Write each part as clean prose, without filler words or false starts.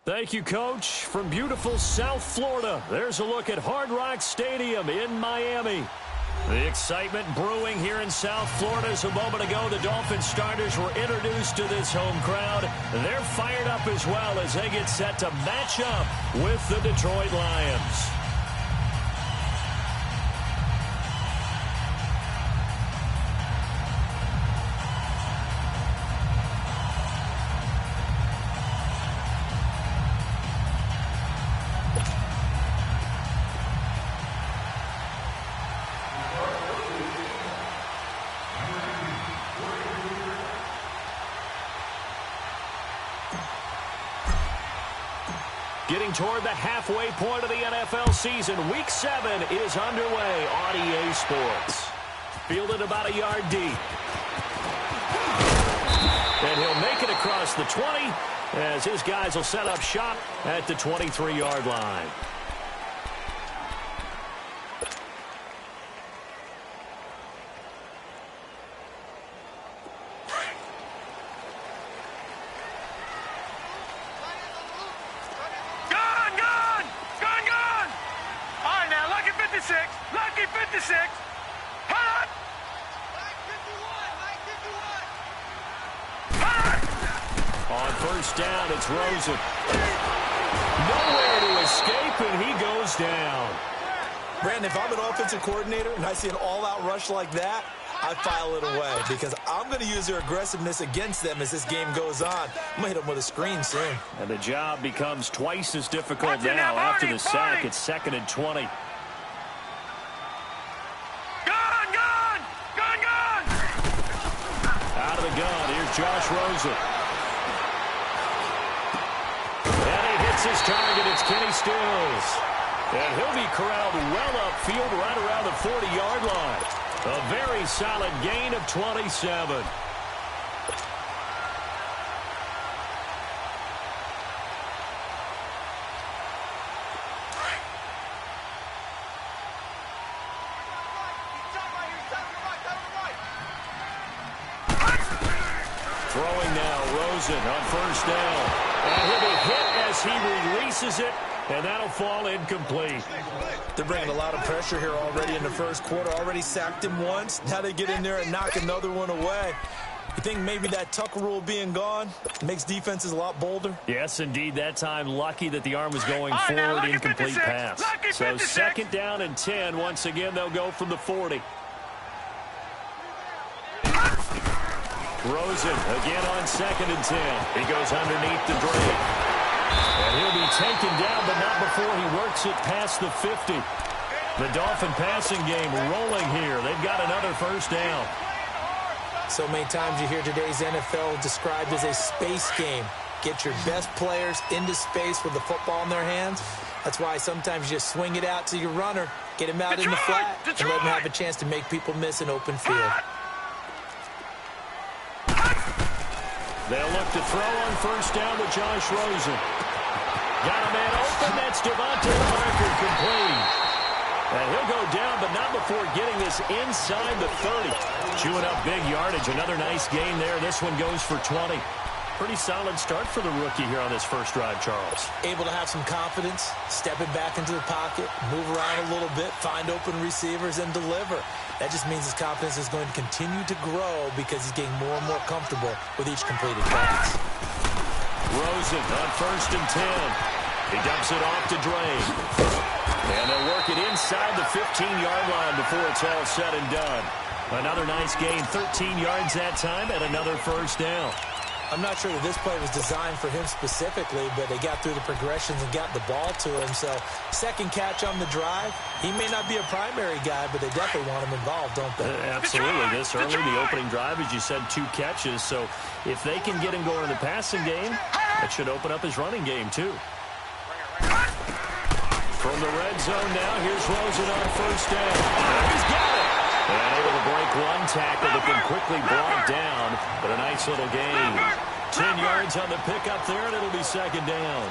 Thank you, Coach. From beautiful South Florida, there's a look at Hard Rock Stadium in Miami. The excitement brewing here in South Florida as a moment ago the Dolphins starters were introduced to this home crowd. They're fired up as well as they get set to match up with the Detroit Lions. Getting toward the halfway point of the NFL season, Week 7 is underway on EA Sports. Fielded about a yard deep. And he'll make it across the 20 as his guys will set up shop at the 23-yard line. Lucky 56. Hot. On first down, it's Rosen. Nowhere to escape, and he goes down. Brandon, if I'm an offensive coordinator and I see an all-out rush like that, I file it away because I'm going to use their aggressiveness against them as this game goes on. I'm going to hit them with a screen soon. And the job becomes twice as difficult now after the sack. It's 2nd and 20. Out of the gun, here's Josh Rosen. And he hits his target. It's Kenny Stills. And he'll be corralled well upfield right around the 40-yard line. A very solid gain of 27. Throwing now, Rosen on first down. And he'll be hit as he releases it, and that'll fall incomplete. They're bringing a lot of pressure here already in the first quarter. Already sacked him once. Now they get in there and knock another one away. You think maybe that Tucker rule being gone makes defenses a lot bolder? Yes, indeed. That time lucky that the arm was going forward, incomplete pass. So 2nd down and 10. Once again, they'll go from the 40. Rosen again on 2nd and 10. He goes underneath the drape. And he'll be taken down, but not before he works it past the 50. The Dolphin passing game rolling here. They've got another first down. So many times you hear today's NFL described as a space game. Get your best players into space with the football in their hands. That's why sometimes you just swing it out to your runner, get him out in the flat, and let him have a chance to make people miss an open field. They'll look to throw on first down with Josh Rosen. Got a man open. That's Devontae Parker complete. And he'll go down, but not before getting this inside the 30. Chewing up big yardage. Another nice gain there. This one goes for 20. Pretty solid start for the rookie here on this first drive, Charles. Able to have some confidence, stepping back into the pocket, move around a little bit, find open receivers, and deliver. That just means his confidence is going to continue to grow because he's getting more and more comfortable with each completed pass. Rosen on first and 10. He dumps it off to Drain. And they'll work it inside the 15-yard line before it's all said and done. Another nice gain, 13 yards that time, and another first down. I'm not sure that this play was designed for him specifically, but they got through the progressions and got the ball to him. So, second catch on the drive. He may not be a primary guy, but they definitely want him involved, don't they? Absolutely. This early, the opening drive, as you said, 2 catches. So, if they can get him going in the passing game, that should open up his running game, too. From the red zone now, here's Rosen on first down. He's got it! And able to break one tackle, but then quickly brought down. But a nice little gain. 10 yards on the pickup there, and it'll be second down.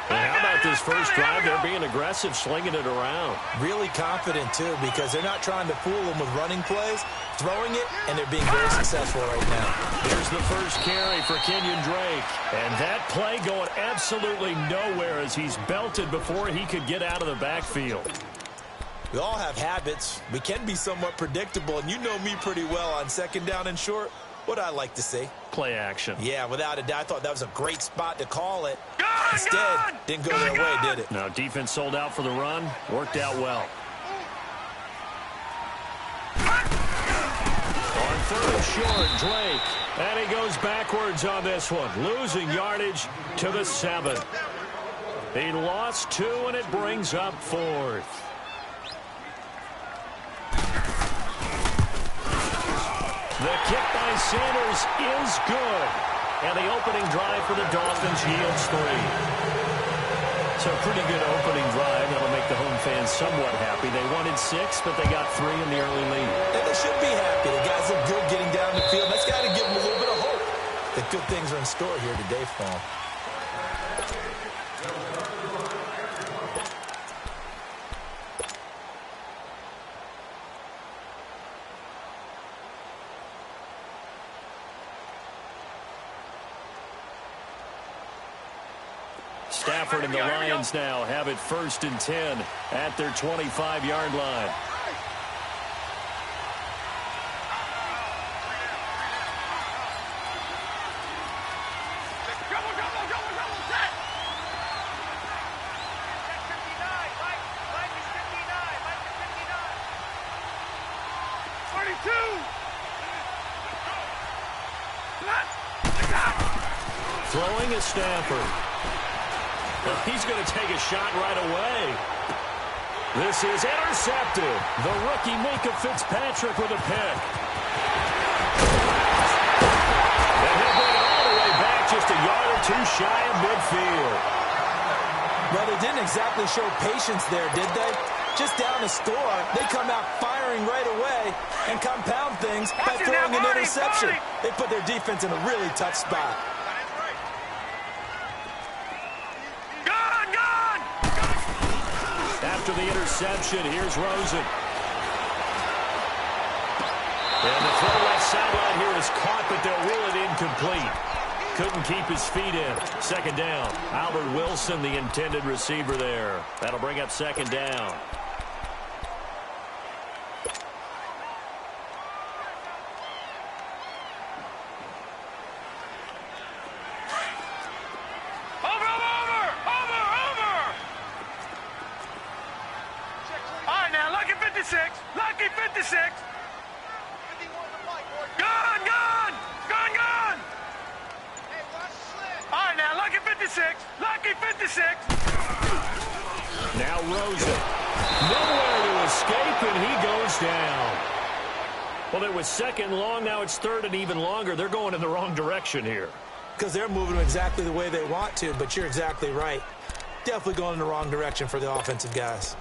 And how about this first drive? They're being aggressive, slinging it around. Really confident, too, because they're not trying to fool them with running plays, throwing it, and they're being very successful right now. Here's the first carry for Kenyon Drake. And that play going absolutely nowhere as he's belted before he could get out of the backfield. We all have habits. We can be somewhat predictable, and you know me pretty well on second down and short. What I like to see? Play action. Yeah, without a doubt. I thought that was a great spot to call it. Instead, didn't go their way, did it? No, defense sold out for the run. Worked out well. On third and short, Drake. And he goes backwards on this one. Losing yardage to the 7. He lost 2, and it brings up 4th. The kick by Sanders is good. And the opening drive for the Dolphins yields 3. So pretty good opening drive. That'll make the home fans somewhat happy. They wanted 6, but they got 3 in the early lead. And they should be happy. The guys look good getting down the field. That's got to give them a little bit of hope that good things are in store here today for them. Stafford and the Lions now have it 1st and 10 at their 25-yard line. Throwing is Stafford. He's going to take a shot right away. This is intercepted. The rookie Minka Fitzpatrick with a pick. And he'll bring it all the way back just a yard or 2 shy of midfield. Well, they didn't exactly show patience there, did they? Just down a score, they come out firing right away and compound things by throwing an interception. They put their defense in a really tough spot. After the interception, here's Rosen. And the throw left sideline here is caught, but they'll rule it incomplete. Couldn't keep his feet in. 2nd down. Albert Wilson, the intended receiver there. That'll bring up 2nd down. Lucky 56. Gone, gone. Gone, gone. All right, now, Lucky 56. Lucky 56. Now Rosen. Nowhere to escape, and he goes down. Well, it was 2nd long. Now it's 3rd and even longer. They're going in the wrong direction here. Because they're moving them exactly the way they want to, but you're exactly right. Definitely going in the wrong direction for the offensive guys.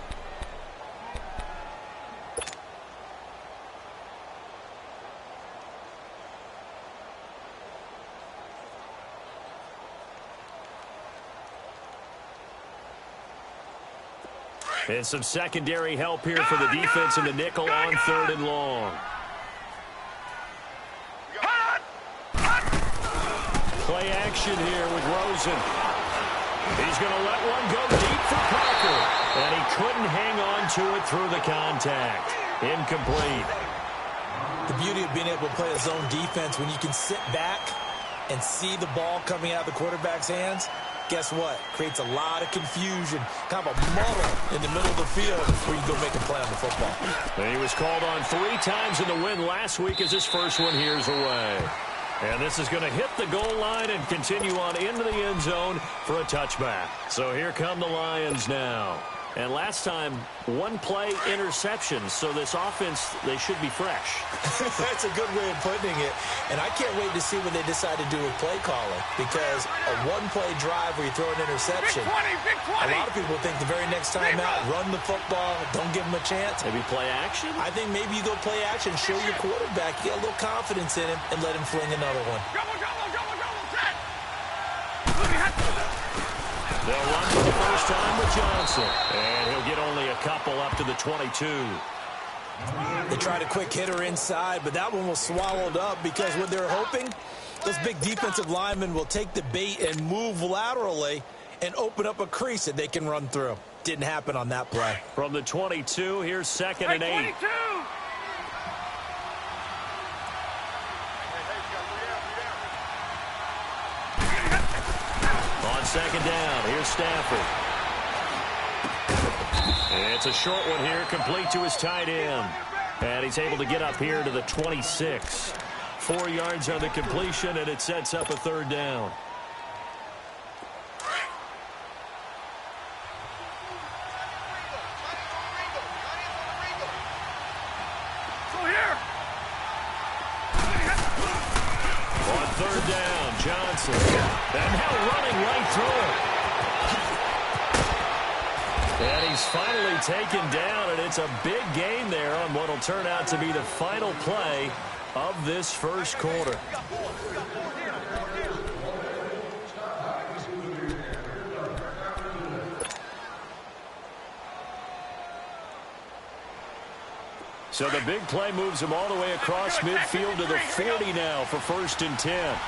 And some secondary help here for the defense in the nickel on 3rd and long. Play action here with Rosen. He's going to let one go deep for Parker. And he couldn't hang on to it through the contact. Incomplete. The beauty of being able to play a zone defense when you can sit back and see the ball coming out of the quarterback's hands. Guess what? Creates a lot of confusion, kind of a muddle in the middle of the field before you go make a play on the football. And he was called on 3 times in the win last week as his first one here's away. And this is going to hit the goal line and continue on into the end zone for a touchback. So here come the Lions now. And last time, 1 play interception. So this offense, they should be fresh. That's a good way of putting it. And I can't wait to see what they decide to do with play calling. Because a 1-play drive where you throw an interception, a lot of people think the very next time out, run the football, don't give them a chance. Maybe play action? I think maybe you go play action, show your quarterback, get a little confidence in him, and let him fling another one. They'll run time with Johnson. And he'll get only a couple up to the 22. They tried a quick hitter inside, but that one was swallowed up because what they're hoping, those big defensive linemen will take the bait and move laterally and open up a crease that they can run through. Didn't happen on that play. From the 22, here's 2nd and 8. 22. On 2nd down, here's Stafford. It's a short one here, complete to his tight end. And he's able to get up here to the 26. 4 yards on the completion, and it sets up a 3rd down. Go here. On 3rd down, Johnson. And now running right through it. And he's finally taken down, and it's a big gain there on what will turn out to be the final play of this first quarter. So the big play moves him all the way across midfield to the 40 now for 1st and 10.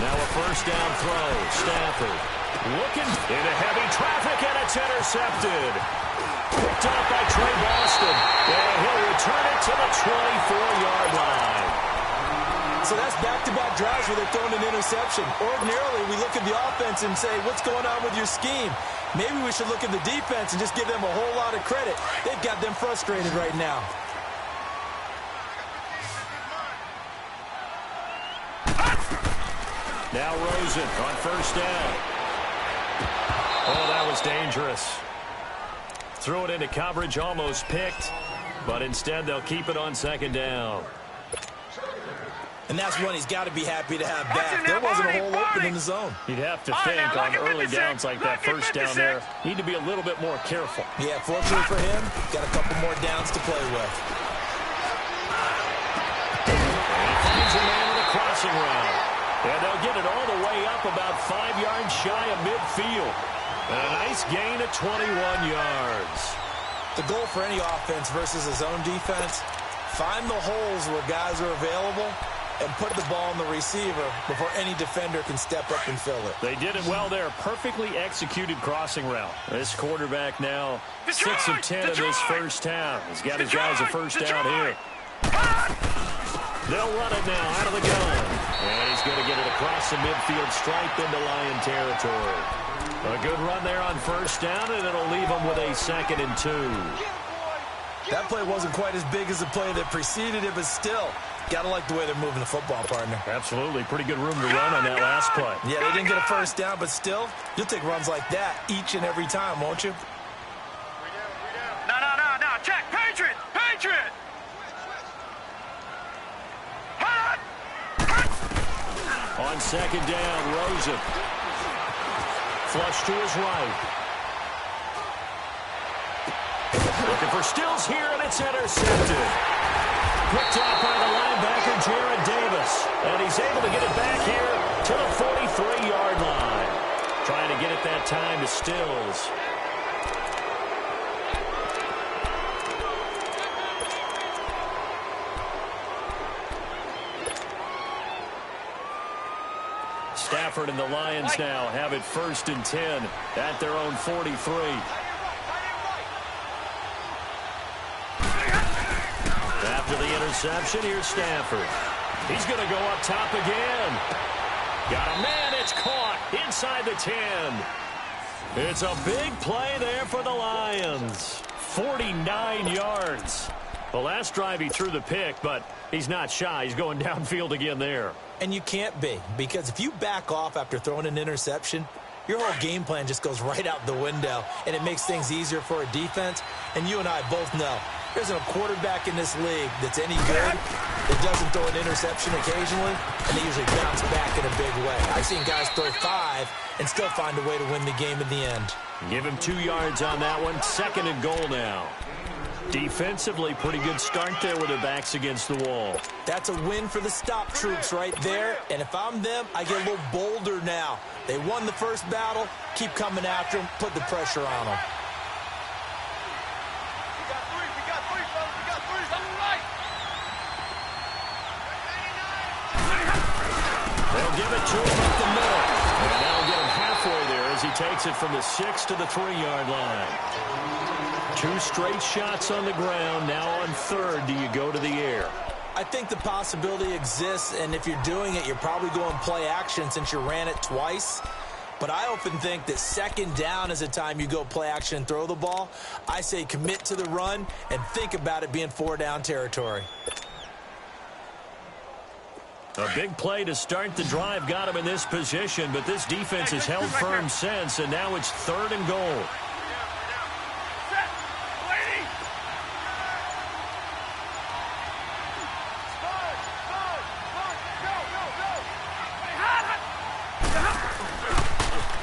Now a 1st down throw. Stafford looking into heavy traffic, and it's intercepted. Picked up by Trey Boston. And he'll return it to the 24-yard line. So that's back-to-back drives where they're throwing an interception. Ordinarily, we look at the offense and say, what's going on with your scheme? Maybe we should look at the defense and just give them a whole lot of credit. They've got them frustrated right now. Now Rosen on 1st down. Oh, that was dangerous. Threw it into coverage, almost picked. But instead, they'll keep it on 2nd down. And that's one he's got to be happy to have back. There wasn't a hole open in the zone. You'd have to think on early downs like that 1st down there, need to be a little bit more careful. Yeah, fortunately for him, got a couple more downs to play with. And he finds a man with a crossing route. And they'll get it all the way up about 5 yards shy of midfield. And a nice gain of 21 yards. The goal for any offense versus a zone defense, find the holes where guys are available and put the ball on the receiver before any defender can step up and fill it. They did it well there. Perfectly executed crossing route. This quarterback now 6 of 10 in this first half. He's got his guys a 1st down here. They'll run it now out of the gun. And he's going to get it across the midfield stripe into Lion territory. A good run there on 1st down, and it'll leave them with a 2nd and 2. That play wasn't quite as big as the play that preceded it, but still, got to like the way they're moving the football, partner. Absolutely. Pretty good room to run on that last play. Yeah, they didn't get a 1st down, but still, you'll take runs like that each and every time, won't you? No. Check. Patriot. On 2nd down, Rosen. Flush to his right. Looking for Stills here, and it's intercepted. Picked up by the linebacker, Jared Davis. And he's able to get it back here to the 43-yard line. Trying to get it that time to Stills. Stafford and the Lions now have it 1st and 10 at their own 43. After the interception, here's Stafford. He's going to go up top again. Got a man, it's caught inside the 10. It's a big play there for the Lions. 49 yards. The last drive he threw the pick, but he's not shy. He's going downfield again there. And you can't be, because if you back off after throwing an interception, your whole game plan just goes right out the window, and it makes things easier for a defense. And you and I both know there's a quarterback in this league that's any good that doesn't throw an interception occasionally, and they usually bounce back in a big way. I've seen guys throw 5 and still find a way to win the game in the end. Give him 2 yards on that one. 2nd and goal now. Defensively, pretty good start there with their backs against the wall. That's a win for the stop troops right there. And if I'm them, I get a little bolder now. They won the first battle. Keep coming after them. Put the pressure on them. They'll give it to him up the middle. And that'll get him halfway there as he takes it from the 6 to the 3-yard line. 2 straight shots on the ground. Now on third, do you go to the air? I think the possibility exists, and if you're doing it, you're probably going play action since you ran it twice. But I often think that second down is the time you go play action and throw the ball. I say commit to the run and think about it being 4-down territory. A big play to start the drive got him in this position, but this defense has held firm since, and now it's 3rd and goal.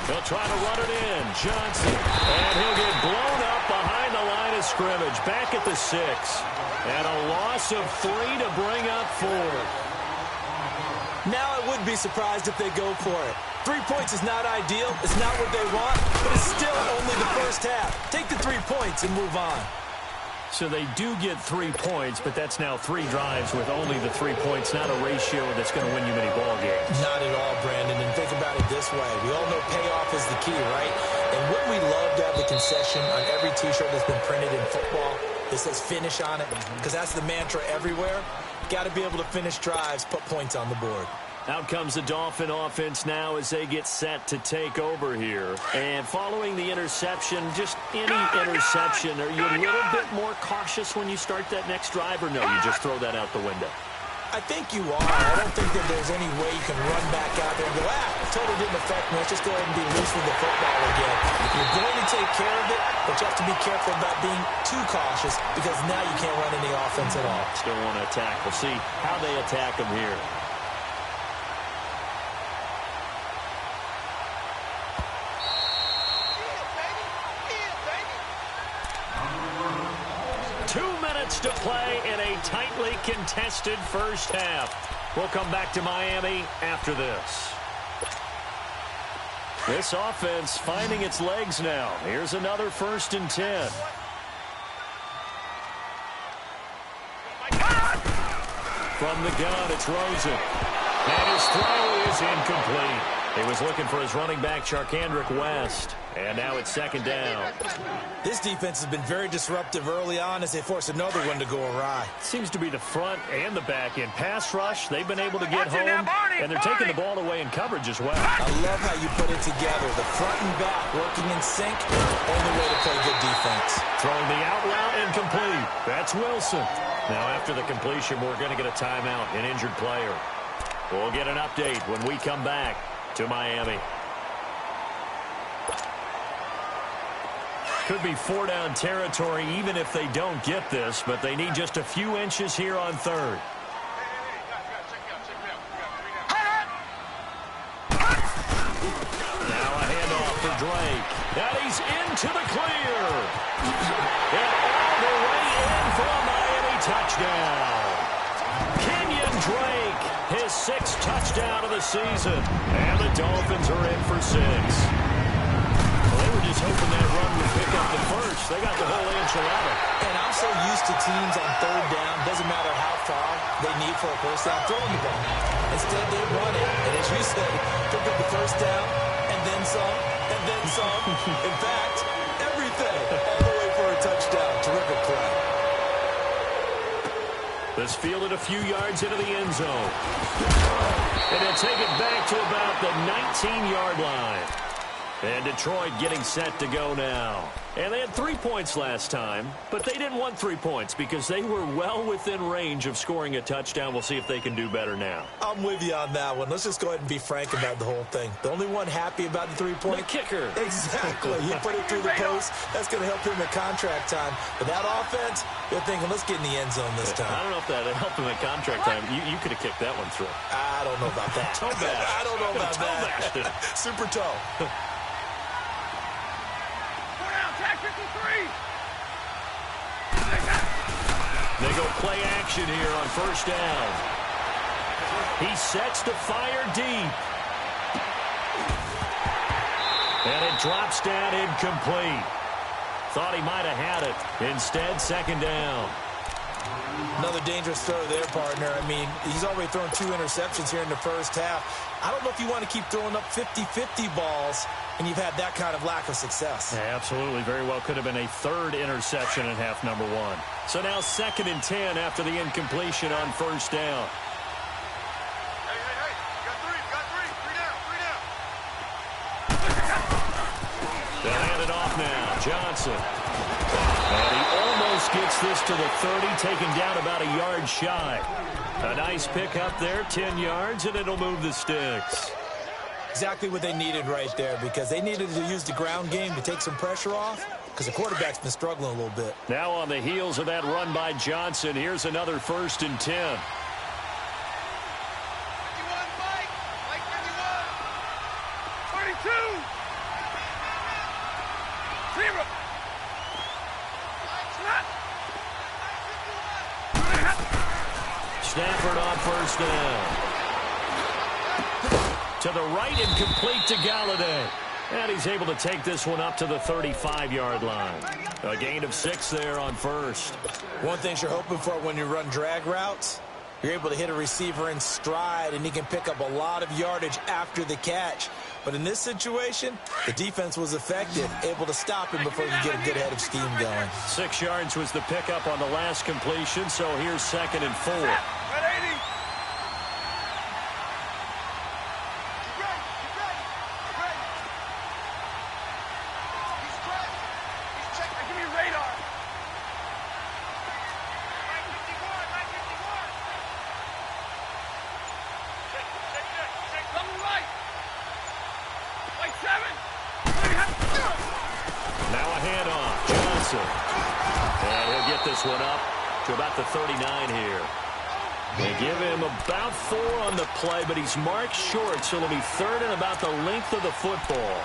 He'll try to run it in. Johnson. And he'll get blown up behind the line of scrimmage. Back at the 6. And a loss of 3 to bring up 4. Now I would be surprised if they go for it. 3 points is not ideal. It's not what they want, but it's still only the first half. Take the 3 points and move on. So they do get 3 points, but that's now 3 drives with only the 3 points, not a ratio that's going to win you many ball games. Not at all, Brandon. And think about it this way. We all know payoff is the key, right? And wouldn't we love to have the concession on every T-shirt that's been printed in football that says finish on it? Because that's the mantra everywhere. Got to be able to finish drives, put points on the board. Out comes the Dolphin offense now as they get set to take over here. And following the interception, just any interception, are you a little bit more cautious when you start that next drive, or no, you just throw that out the window? I think you are. I don't think that there's any way you can run back out there and go, totally didn't affect me. Let's just go ahead and be loose with the football again. You're going to take care of it, but you have to be careful about being too cautious because now you can't run any offense at all. Still want to attack. We'll see how they attack them here. To play in a tightly contested first half. We'll come back to Miami after this. This offense finding its legs now. Here's another 1st and 10. From the gun, it's Rosen. And his throw is incomplete. He was looking for his running back, Charkandrick West. And now it's 2nd down. This defense has been very disruptive early on as they force another one to go awry. Seems to be the front and the back end. Pass rush, they've been able to get home, and they're taking the ball away in coverage as well. I love how you put it together. The front and back working in sync, only way to play good defense. Throwing the out route incomplete. That's Wilson. Now after the completion, we're going to get a timeout, an injured player. We'll get an update when we come back to Miami. Could be 4-down territory even if they don't get this, but they need just a few inches here on 3rd. Now a handoff for Drake. And he's into the clear. And all the way in for a Miami touchdown. Kenyon Drake, his 6th touchdown of the season. And the Dolphins are in for 6. Just hoping that run would pick up the first. They got the whole enchilada. And I'm so used to teams on 3rd down, doesn't matter how far they need for a first down, throwing the ball. Instead, they run it, and as you said, pick up the first down, and then some, and then some. In fact, everything, all the way for a touchdown. Terrific play. This fielded a few yards into the end zone. And they'll take it back to about the 19-yard line. And Detroit getting set to go now. And they had 3 points last time, but they didn't want 3 points because they were well within range of scoring a touchdown. We'll see if they can do better now. I'm with you on that one. Let's just go ahead and be frank about the whole thing. The only one happy about the 3-point? The kicker. Exactly. You put it through the post. That's going to help him at contract time. But that offense, they're thinking, let's get in the end zone this time. I don't know if that helped him at contract time. You could have kicked that one through. I don't know about that. Toe bash. I don't know about that. Super toe. action here on first down. He sets to fire deep. And it drops down incomplete. Thought he might have had it. Instead, second down. Another dangerous throw there, partner. I mean, he's already thrown 2 interceptions here in the first half. I don't know if you want to keep throwing up 50-50 balls, and you've had that kind of lack of success. Yeah, absolutely. Very well could have been a 3rd interception in half number 1. So now 2nd and 10 after the incompletion on first down. They'll hand it off now. Johnson. And he almost gets this to the 30, taken down about a yard shy. A nice pickup there, 10 yards, and it'll move the sticks. Exactly what they needed right there, because they needed to use the ground game to take some pressure off, because the quarterback's been struggling a little bit. Now on the heels of that run by Johnson, here's another 1st and 10. Stafford on first down. To the right and complete to Galladay. And he's able to take this one up to the 35-yard line. A gain of 6 there on first. One thing you're hoping for when you run drag routes, you're able to hit a receiver in stride, and he can pick up a lot of yardage after the catch. But in this situation, the defense was effective, able to stop him before you get a good head of steam going. 6 yards was the pickup on the last completion, so here's 2nd and 4. One up to about the 39 here. They give him about 4 on the play, but he's marked short, so it'll be 3rd and about the length of the football.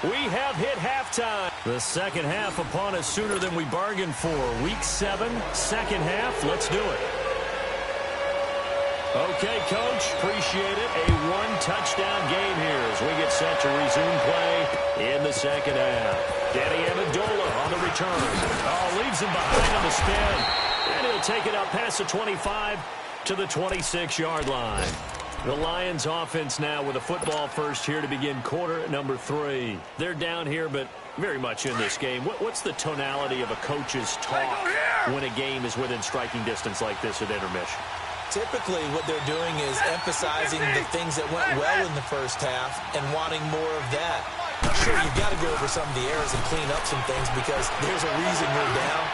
We have hit halftime. The second half upon us sooner than we bargained for. Week 7, second half. Let's do it. Okay, Coach. Appreciate it. A 1-touchdown game here as we get set to resume play in the second half. Danny Amendola on the return. Oh, leaves him behind on the spin. And he'll take it up past the 25 to the 26-yard line. The Lions offense now with a football first here to begin quarter number 3. They're down here, but very much in this game. What's the tonality of a coach's talk when a game is within striking distance like this at intermission? Typically, what they're doing is emphasizing the things that went well in the first half and wanting more of that. Sure, you've got to go over some of the errors and clean up some things because there's a reason you're down.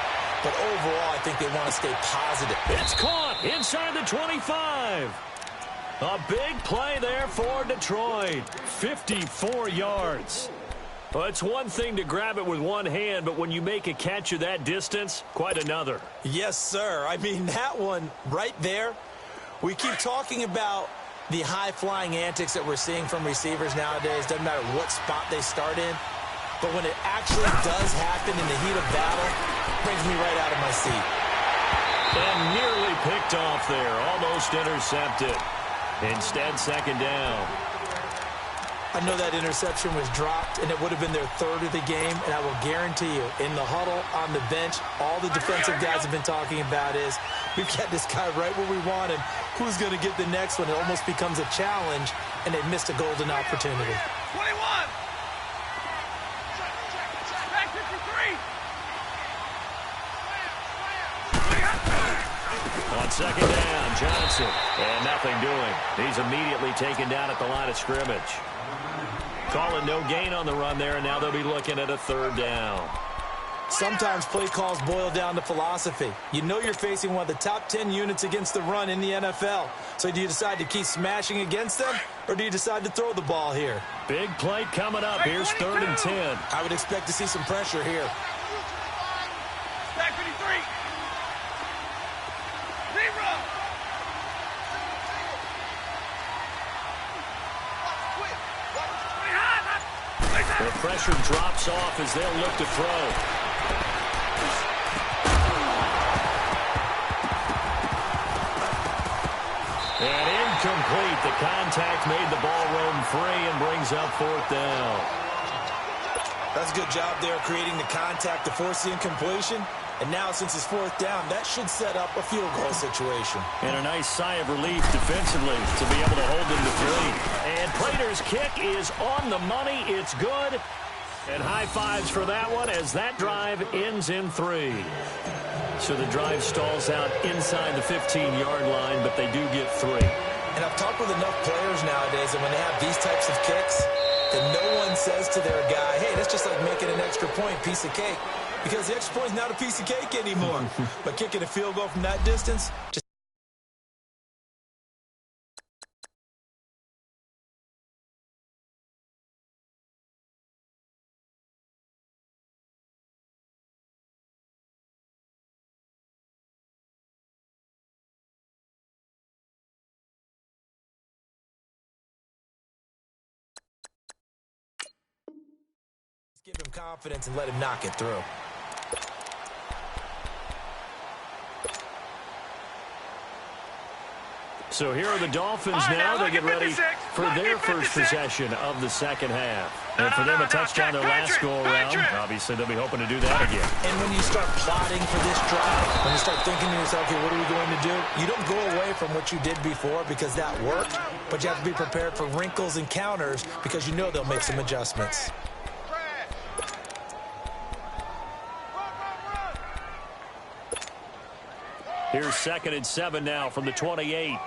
But overall, I think they want to stay positive. It's caught inside the 25. A big play there for Detroit. 54 yards. Well, it's one thing to grab it with one hand, but when you make a catch of that distance, quite another. Yes, sir. I mean, that one right there, we keep talking about the high-flying antics that we're seeing from receivers nowadays. Doesn't matter what spot they start in. But when it actually does happen in the heat of battle, it brings me right out of my seat. And nearly picked off there. Almost intercepted. Instead, second down. I know that interception was dropped, and it would have been their 3rd of the game, and I will guarantee you, in the huddle, on the bench, all the defensive guys have been talking about is, we've got this guy right where we want him. Who's going to get the next one? It almost becomes a challenge, and they missed a golden opportunity. 21! Back 53! On second down, Johnson. And nothing doing. He's immediately taken down at the line of scrimmage. Calling no gain on the run there, and now they'll be looking at a 3rd down. Sometimes play calls boil down to philosophy. You know you're facing one of the top 10 units against the run in the NFL. So do you decide to keep smashing against them, or do you decide to throw the ball here? Big play coming up. Here's 3rd and 10. I would expect to see some pressure here. Back 53! Zero! The pressure drops off as they'll look to throw. And incomplete. The contact made the ball roam free and brings up 4th down. That's a good job there creating the contact to force the incompletion. And now, since it's 4th down, that should set up a field goal situation. And a nice sigh of relief defensively to be able to hold them to 3. And Prater's kick is on the money. It's good. And high fives for that one as that drive ends in 3. So the drive stalls out inside the 15-yard line, but they do get 3. And I've talked with enough players nowadays, and when they have these types of kicks, that no one says to their guy, hey, that's just like making an extra point, piece of cake. Because the extra point is not a piece of cake anymore. But kicking a field goal from that distance, just... give him confidence and let him knock it through. So here are the Dolphins now. They get ready for their first possession of the second half. And for them, a touchdown their last go-around. Obviously, they'll be hoping to do that again. And when you start plotting for this drive, when you start thinking to yourself, okay, what are we going to do? You don't go away from what you did before because that worked, but you have to be prepared for wrinkles and counters because you know they'll make some adjustments. Here's 2nd and 7 now from the 28.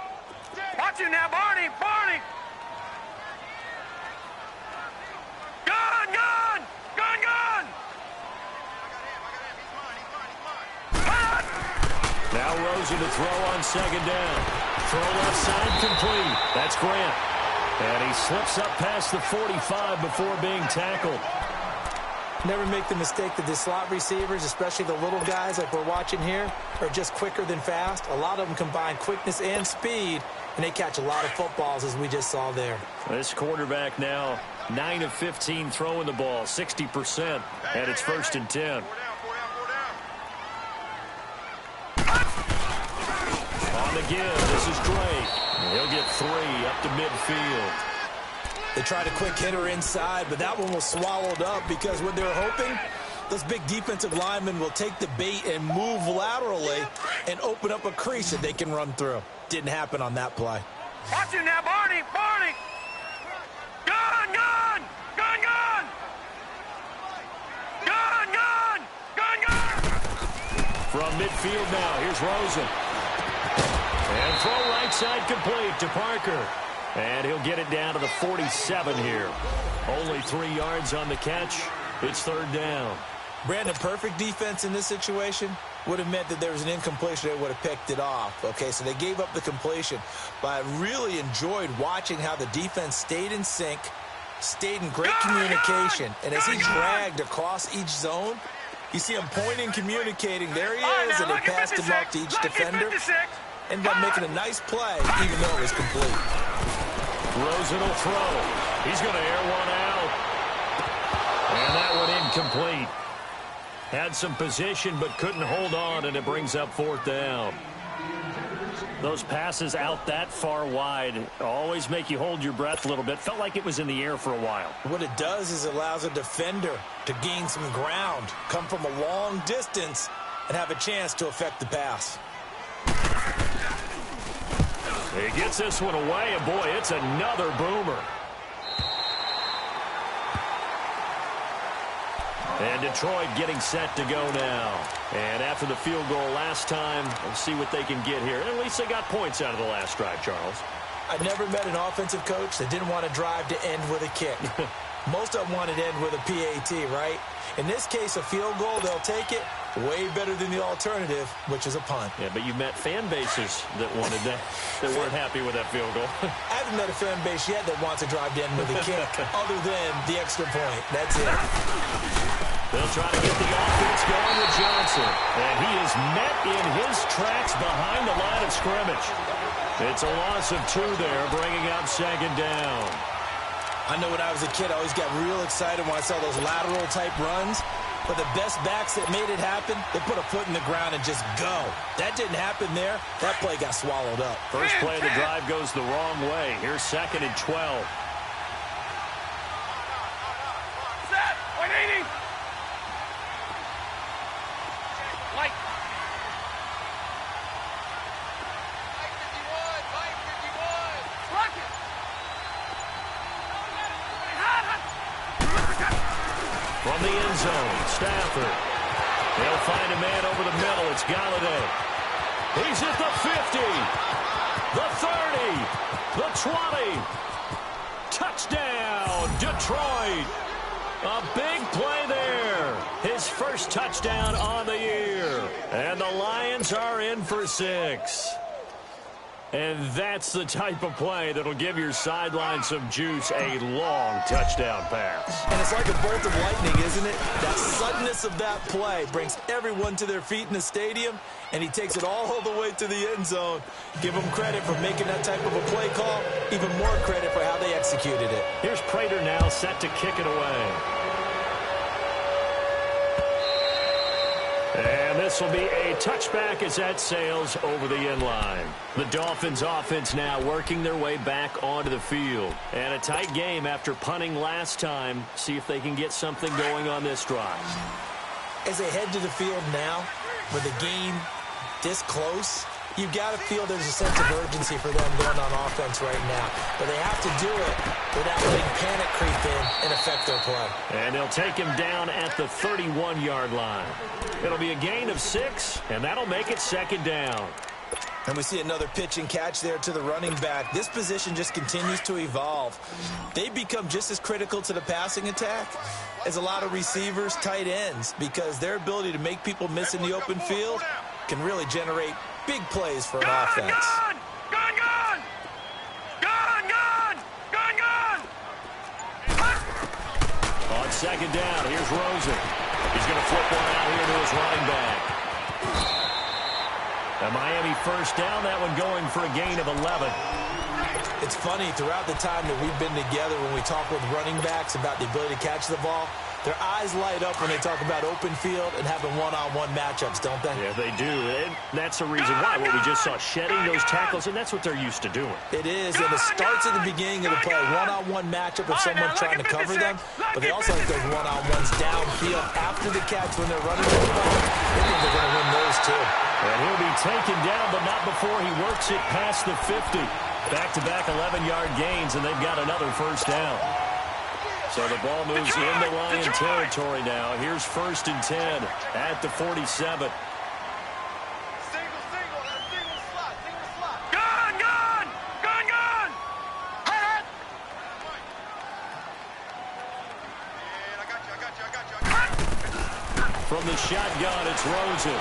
Watch it now, Barney! Barney! Gun! Gun! Gun! Gun! Now Rosen to throw on 2nd down. Throw left side complete. That's Grant. And he slips up past the 45 before being tackled. Never make the mistake that the slot receivers, especially the little guys like we're watching here, are just quicker than fast. A lot of them combine quickness and speed, and they catch a lot of footballs, as we just saw there. This quarterback now 9 of 15 throwing the ball, 60%, and it's 1st and 10. On the give, this is Drake. He'll get 3 up to midfield. They tried a quick hitter inside, but that one was swallowed up because what they're hoping, those big defensive linemen will take the bait and move laterally and open up a crease that they can run through. Didn't happen on that play. Watch it now, Barney! Barney! Gun! Gun! Gun! Gun! Gun! Gun! Gun! Gun! From midfield now, here's Rosen. And throw right side complete to Parker. And he'll get it down to the 47 here. Only 3 yards on the catch. It's 3rd down. Brandon, perfect defense in this situation would have meant that there was an incompletion. They would have picked it off. Okay, so they gave up the completion. But I really enjoyed watching how the defense stayed in sync, stayed in great communication. And as he dragged across each zone, you see him pointing, communicating. There he is, and they passed him up to each defender. Ended up making a nice play, even though it was complete. Rosen will throw. He's going to air one out. And that one incomplete. Had some position, but couldn't hold on, and it brings up 4th down. Those passes out that far wide always make you hold your breath a little bit. Felt like it was in the air for a while. What it does is it allows a defender to gain some ground, come from a long distance, and have a chance to affect the pass. He gets this one away, and boy, it's another boomer. And Detroit getting set to go now. And after the field goal last time, we'll see what they can get here. At least they got points out of the last drive, Charles. I never met an offensive coach that didn't want to drive to end with a kick. Most of them wanted to end with a PAT, right? In this case, a field goal, they'll take it. Way better than the alternative, which is a punt. Yeah, but you met fan bases that wanted that, that weren't happy with that field goal. I haven't met a fan base yet that wants to drive to end with a kick, other than the extra point. That's it. They'll try to get the offense going with Johnson. And he is met in his tracks behind the line of scrimmage. It's a loss of 2 there, bringing up 2nd down. I know when I was a kid, I always got real excited when I saw those lateral-type runs. But the best backs that made it happen, they put a foot in the ground and just go. That didn't happen there. That play got swallowed up. First play of the drive goes the wrong way. Here's 2nd and 12. Set. 180. Light. Light 51. Lock it. From the end zone, Stafford. They'll find a man over the middle. It's Galladay. He's at the 50, the 30, the 20. Touchdown, Detroit. A big play there. His first touchdown on the year. And the Lions are in for 6. And that's the type of play that'll give your sideline some juice, a long touchdown pass. And it's like a bolt of lightning, isn't it? That suddenness of that play brings everyone to their feet in the stadium, and he takes it all the way to the end zone. Give him credit for making that type of a play call, even more credit for how they executed it. Here's Prater now set to kick it away. And this will be a touchback as that sails over the end line. The Dolphins offense now working their way back onto the field. And a tight game after punting last time. See if they can get something going on this drive. As they head to the field now, with the game this close, you've got to feel there's a sense of urgency for them going on offense right now. But they have to do it without letting panic creep in and affect their play. And they'll take him down at the 31-yard line. It'll be a gain of 6, and that'll make it 2nd down. And we see another pitch and catch there to the running back. This position just continues to evolve. They become just as critical to the passing attack as a lot of receivers, tight ends, because their ability to make people miss in the open field can really generate big plays for an offense. Gun! Gun, gun! Gun, gun! Gun, gun! On 2nd down, here's Rosen. He's going to flip one out here to his running back. A Miami first down, that one going for a gain of 11. It's funny, throughout the time that we've been together, when we talk with running backs about the ability to catch the ball, their eyes light up when they talk about open field and having one-on-one matchups, don't they? Yeah, they do. And that's the reason why. What we just saw, shedding those tackles, and that's what they're used to doing. It is, and it starts at the beginning of the play. One-on-one matchup with someone trying to cover them, but they also have those one-on-ones downfield after the catch when they're running the ball. They think they're going to win those, too. And he'll be taken down, but not before he works it past the 50. Back-to-back 11-yard gains, and they've got another first down. So the ball moves into Lion territory now. Here's 1st and 10 at the 47. Single, slot. Gun, gun! Gun, gun! Hit! I got you. From the shotgun, it's Rosen.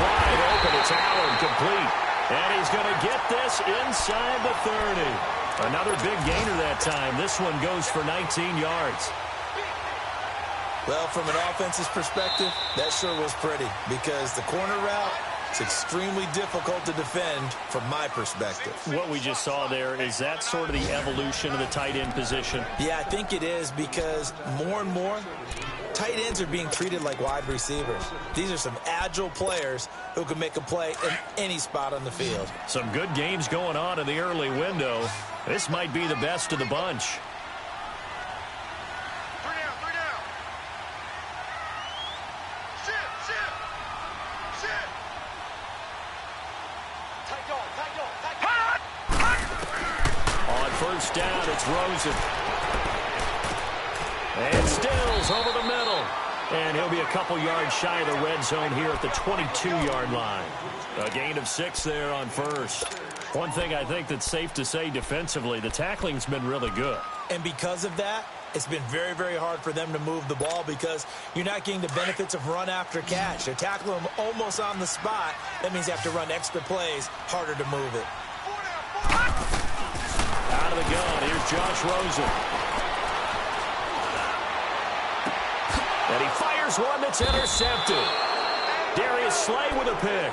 Wide open, it's Allen, complete. And he's going to get this inside the 30. Another big gainer that time. This one goes for 19 yards. Well, from an offense's perspective, that sure was pretty, because the corner route is extremely difficult to defend from my perspective. What we just saw there, is that sort of the evolution of the tight end position? Yeah, I think it is, because more and more, tight ends are being treated like wide receivers. These are some agile players who can make a play in any spot on the field. Some good games going on in the early window. This might be the best of the bunch. 3 down. Shit. Tight dog. On first down, it's Rosen. And Stills over the middle. And he'll be a couple yards shy of the red zone here at the 22-yard line. A gain of 6 there on first. One thing I think that's safe to say defensively, the tackling's been really good. And because of that, it's been very, very hard for them to move the ball, because you're not getting the benefits of run after catch. They're tackling them almost on the spot. That means you have to run extra plays, harder to move it. Out of the gun, here's Josh Rosen. And he fires one that's intercepted. Darius Slay with a pick.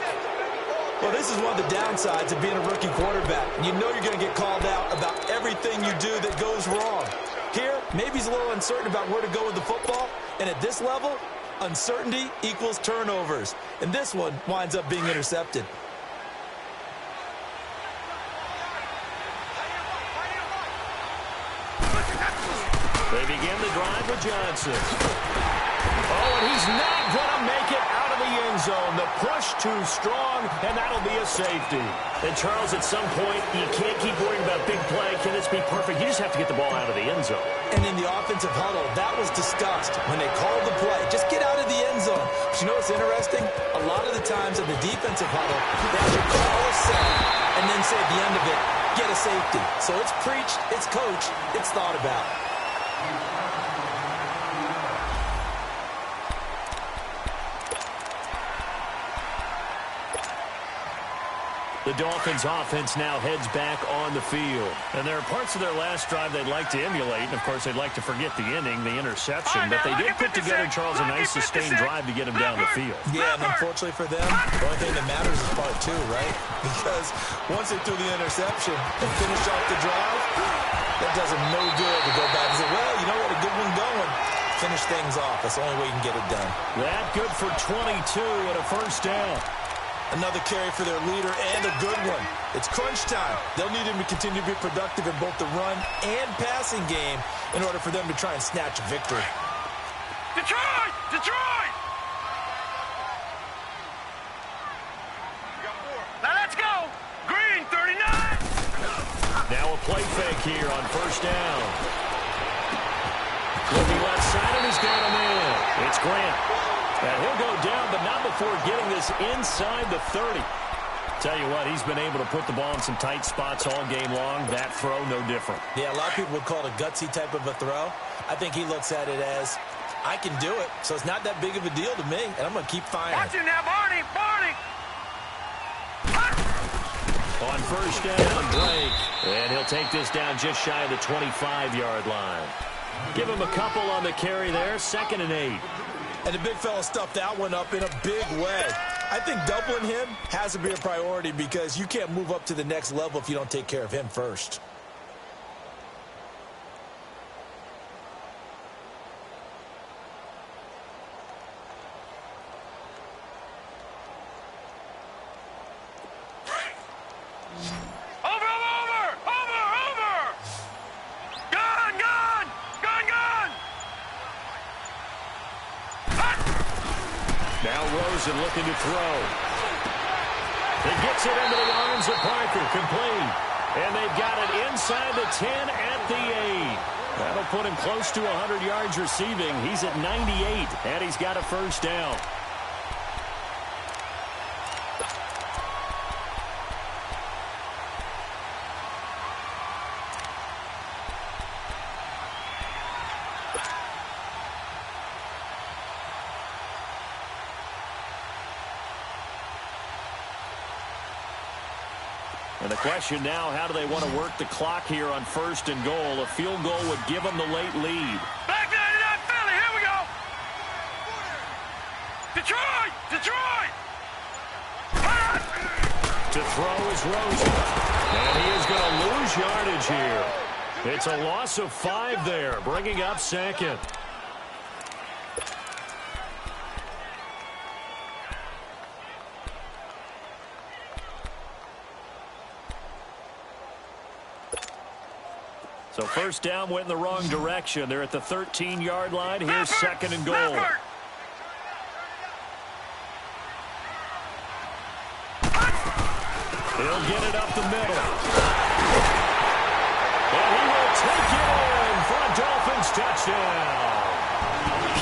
Well, this is one of the downsides of being a rookie quarterback. You know you're going to get called out about everything you do that goes wrong. Here, maybe he's a little uncertain about where to go with the football. And at this level, uncertainty equals turnovers. And this one winds up being intercepted. They begin the drive with Johnson. Oh, and he's not going to make it out of the end zone. The push too strong, and that'll be a safety. And, Charles, at some point, you can't keep worrying about big play. Can this be perfect? You just have to get the ball out of the end zone. And in the offensive huddle, that was discussed when they called the play. Just get out of the end zone. But you know what's interesting? A lot of the times in the defensive huddle, they actually call a set and then say at the end of it, get a safety. So it's preached, it's coached, it's thought about. The Dolphins offense now heads back on the field. And there are parts of their last drive they'd like to emulate. And, of course, they'd like to forget the inning, the interception. But they did put together, Charles, a nice sustained drive to get him down the field. Yeah, and unfortunately for them, the only thing that matters is part two, right? Because once they threw the interception and finished off the drive, that does them no good to go back and say, well, you know what, a good one going. Finish things off. That's the only way you can get it done. That good for 22 and a first down. Another carry for their leader and a good one. It's crunch time. They'll need him to continue to be productive in both the run and passing game in order for them to try and snatch a victory. Detroit! Detroit! Now let's go! Green, 39! Now a play fake here on first down. Looking left side, and he's got a man. It's Grant. And he'll go down, but not before getting this inside the 30. Tell you what, he's been able to put the ball in some tight spots all game long. That throw, no different. Yeah, a lot of people would call it a gutsy type of a throw. I think he looks at it as, I can do it, so it's not that big of a deal to me, and I'm going to keep firing. Watch him now, Barney! Barney! On first down, Blake. And he'll take this down just shy of the 25-yard line. Give him a couple on the carry there, 2nd and 8. And the big fella stuffed that one up in a big way. I think doubling him has to be a priority because you can't move up to the next level if you don't take care of him first. And looking to throw. He gets it into the arms of Parker, complete. And they've got it inside the 10 at the 8. That'll put him close to 100 yards receiving. He's at 98, and he's got a first down. And the question now, how do they want to work the clock here on 1st and goal? A field goal would give them the late lead. Back 99 Philly, here we go! Detroit! Detroit! To throw is Rosen. And he is going to lose yardage here. It's a loss of 5 there, bringing up 2nd. So first down went in the wrong direction. They're at the 13-yard line. Here's 2nd and goal. He'll get it up the middle. And he will take it in for a Dolphins touchdown.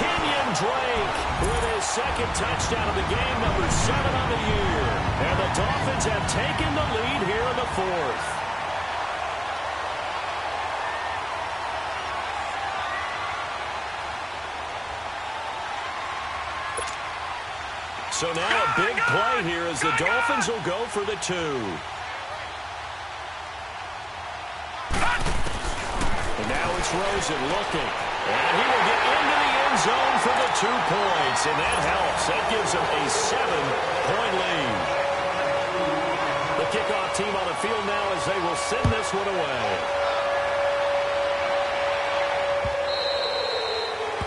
Kenyon Drake with his 2nd touchdown of the game, number 7 on the year. And the Dolphins have taken the lead here in the 4th. So now a big play here as the Dolphins will go for the 2. And now it's Rosen looking. And he will get into the end zone for the 2 points. And that helps. That gives them a 7-point lead. kickoff team on the field now as they will send this one away.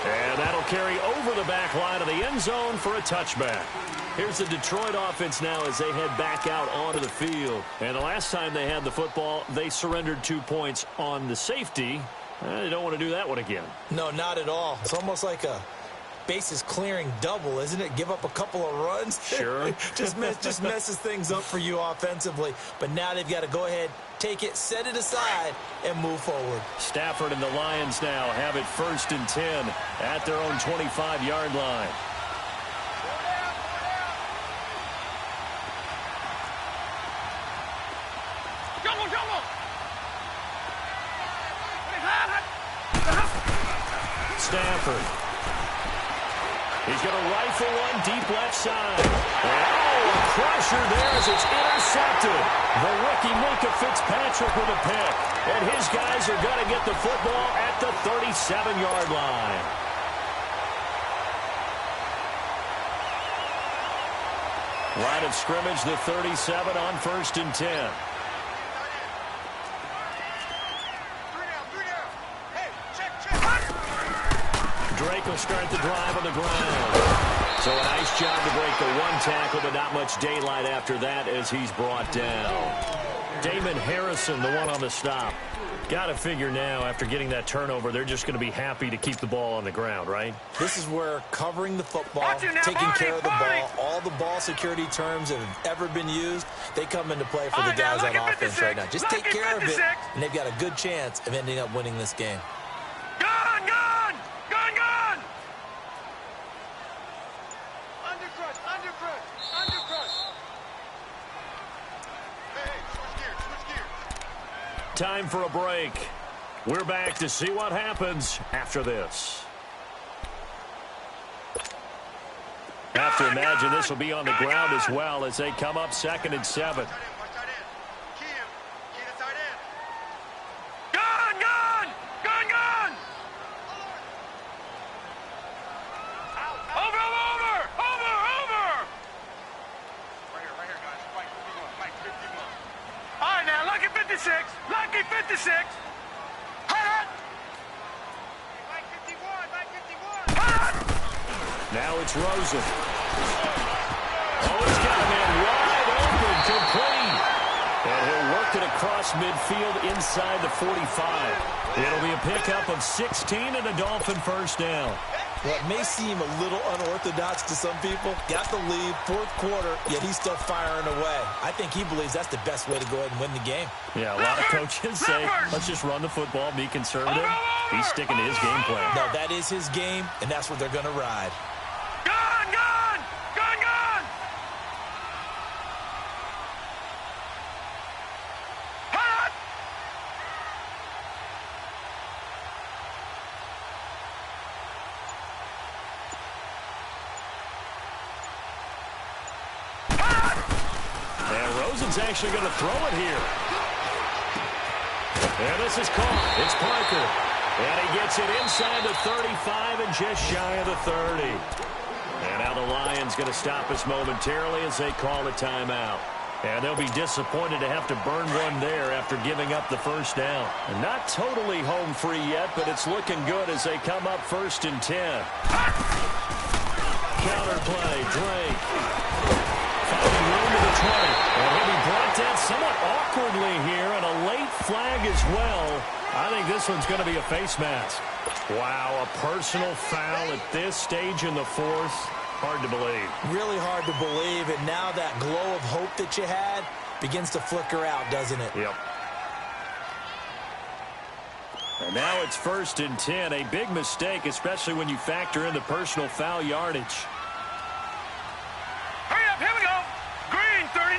And that'll carry over the back line of the end zone for a touchback. Here's the Detroit offense now as they head back out onto the field. And the last time they had the football, they surrendered 2 points on the safety. They don't want to do that one again. No, not at all. It's almost like a bases clearing double, isn't it? Give up a couple of runs. Sure. just messes things up for you offensively. But now they've got to go ahead, take it, set it aside, and move forward. Stafford and the Lions now have it 1st and 10 at their own 25-yard line. Stafford. He's going to rifle one deep left side. Oh, a crusher there as it's intercepted. The rookie Minka Fitzpatrick with a pick. And his guys are going to get the football at the 37-yard line. Line of scrimmage, the 37 on 1st and 10. Drake will start the drive on the ground. So a nice job to break the one tackle, but not much daylight after that as he's brought down. Damon Harrison, the one on the stop. Got to figure now, after getting that turnover, they're just going to be happy to keep the ball on the ground, right? This is where covering the football, taking care of the ball, all the ball security terms that have ever been used, they come into play for the guys on offense right now. Just take care of it, and they've got a good chance of ending up winning this game. Gun, gun! Gun, gun! Undercrush! Hey, switch gears. Time for a break. We're back to see what happens after this. Have to imagine this will be on the ground as well as they come up 2nd and 7. Lucky 56. Hut! Now it's Rosen. Oh, he's got a man wide open, complete. And he'll work it across midfield inside the 45. It'll be a pickup of 16 and a Dolphin 1st down. Well, it may seem a little unorthodox to some people. Got the lead, 4th quarter, yet he's still firing away. I think he believes that's the best way to go ahead and win the game. Yeah, a lot of coaches say, let's just run the football, be conservative. He's sticking to his game plan. No, that is his game, and that's what they're going to ride. Gun, gun! Gun, gun! Hut! And Rosen's actually going to throw it here. And this is caught. It's Parker. And he gets it inside the 35 and just shy of the 30. And now the Lions going to stop us momentarily as they call a timeout. And they'll be disappointed to have to burn one there after giving up the 1st down. And not totally home free yet, but it's looking good as they come up 1st and 10. Counterplay, Drake. Finding room to the 20. And he'll be brought down somewhat awkwardly here, and a late flag as well. I think this one's going to be a face mask. Wow, a personal foul at this stage in the 4th. Hard to believe. Really hard to believe, and now that glow of hope that you had begins to flicker out, doesn't it? Yep. And now it's 1st and 10. A big mistake, especially when you factor in the personal foul yardage. Hurry up, here we go. Green 39,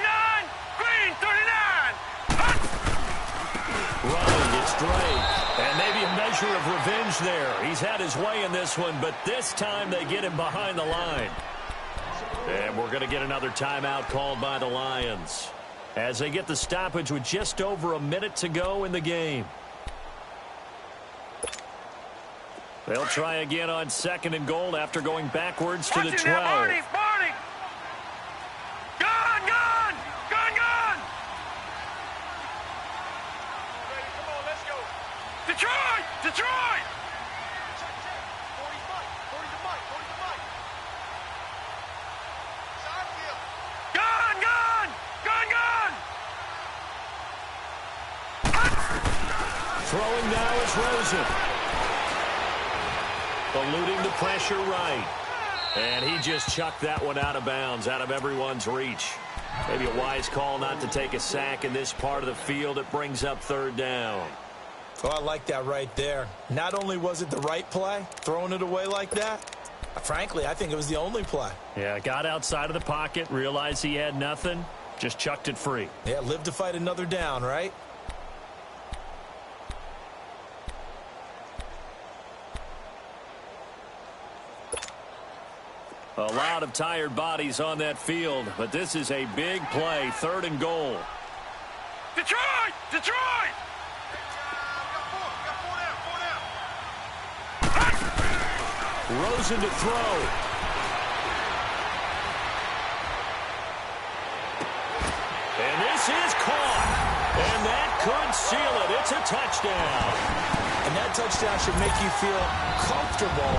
green 39. Hut! Running, it's Drake. And maybe a measure of revenge there. He's had his way in this one, but this time they get him behind the line. And we're going to get another timeout called by the Lions as they get the stoppage with just over a minute to go in the game. They'll try again on 2nd and goal after going backwards to the 12. Barney! Gun, gun! Gun, gun! Detroit! Detroit! Gun! Gun! Gun! Gun! Throwing now is Rosen. Eluding the pressure right. And he just chucked that one out of bounds, out of everyone's reach. Maybe a wise call not to take a sack in this part of the field. It brings up third down. Oh, I like that right there. Not only was it the right play, throwing it away like that, frankly, I think it was the only play. Yeah, got outside of the pocket, realized he had nothing, just chucked it free. Yeah, live to fight another down, right? A lot of tired bodies on that field, but this is a big play, 3rd and goal. Detroit! Detroit! Rosen to throw. And this is caught. And that could seal it. It's a touchdown. And that touchdown should make you feel comfortable.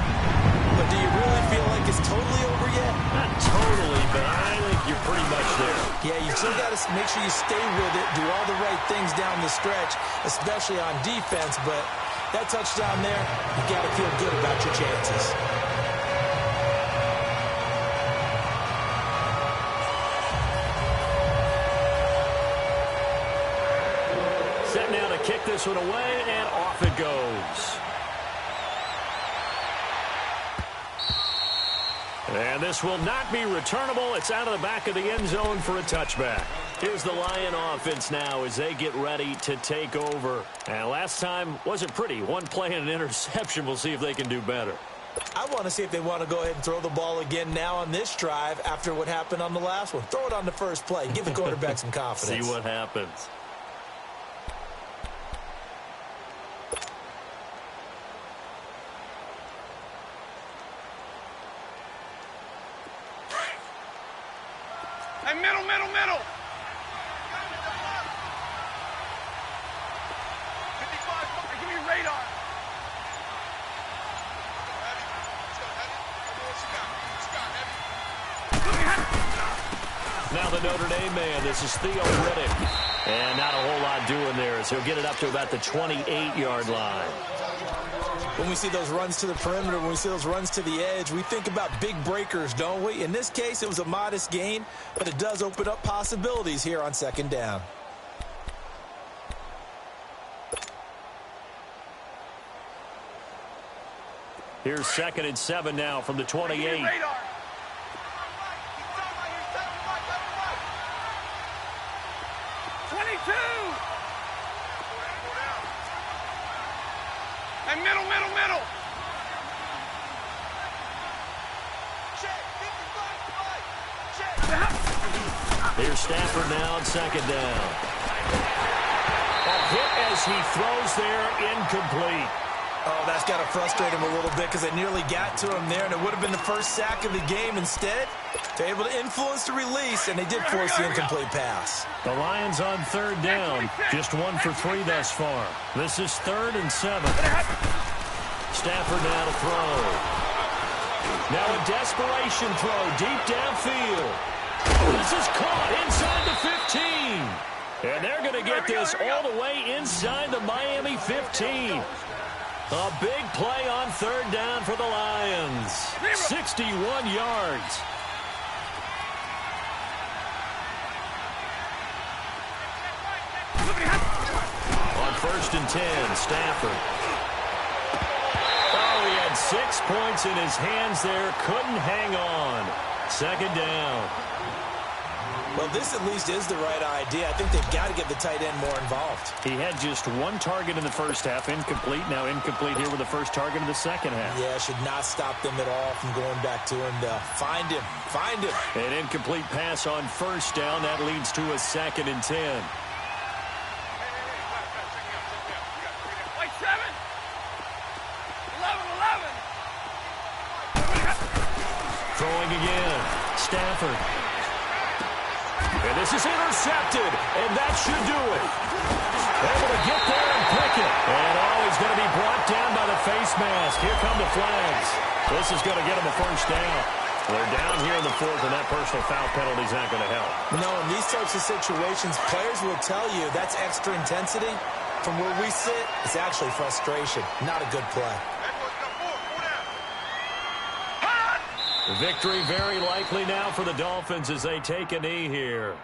But do you really feel like it's totally over yet? Not totally, but I think you're pretty much there. Yeah, you still got to make sure you stay with it, do all the right things down the stretch, especially on defense. But that touchdown there, you got to feel good about your chances. Set now to kick this one away, and off it goes. And this will not be returnable. It's out of the back of the end zone for a touchback. Here's the Lion offense now as they get ready to take over. And last time wasn't pretty. One play and an interception. We'll see if they can do better. I want to see if they want to go ahead and throw the ball again now on this drive after what happened on the last one. Throw it on the first play. Give the quarterback some confidence. See what happens. Hey, middle, middle, middle. 55, give me radar. Now the Notre Dame man, this is Theo Riddick. And not a whole lot doing there as he'll get it up to about the 28-yard line. When we see those runs to the perimeter, when we see those runs to the edge, we think about big breakers, don't we? In this case, it was a modest gain, but it does open up possibilities here on 2nd down. Here's 2nd and 7 now from the 28. 22. Hey, middle, middle, middle. Here's Stafford now on 2nd down. A hit as he throws there, incomplete. Oh, that's got to frustrate him a little bit because they nearly got to him there, and it would have been the first sack of the game. Instead, they're able to influence the release, and they did force the incomplete pass. The Lions on 3rd down, just 1 for 3 thus far. This is 3rd and 7. Stafford now to throw. Now a desperation throw deep downfield. This is caught inside the 15. And they're going to get this all the way inside the Miami 15. A big play on 3rd down for the Lions. 61 yards. On 1st and 10, Stafford. Oh, he had 6 points in his hands there. Couldn't hang on. 2nd down. Well, this at least is the right idea. I think they've got to get the tight end more involved. He had just 1 target in the first half, incomplete. Now incomplete here with the first target of the second half. Yeah, should not stop them at all from going back to him. Find him. Find him. An incomplete pass on 1st down. That leads to a 2nd and 10. Like 7. 11. Throwing again. Stafford. And this is intercepted, and that should do it. Able to get there and pick it. And oh, he's going mask. Here come the flags. This is going to get them a first down. They're down here in the fourth, and that personal foul penalty is not going to help. No, in these types of situations, players will tell you that's extra intensity. From where we sit, it's actually frustration, not a good play. Victory very likely now for the Dolphins as they take a knee here.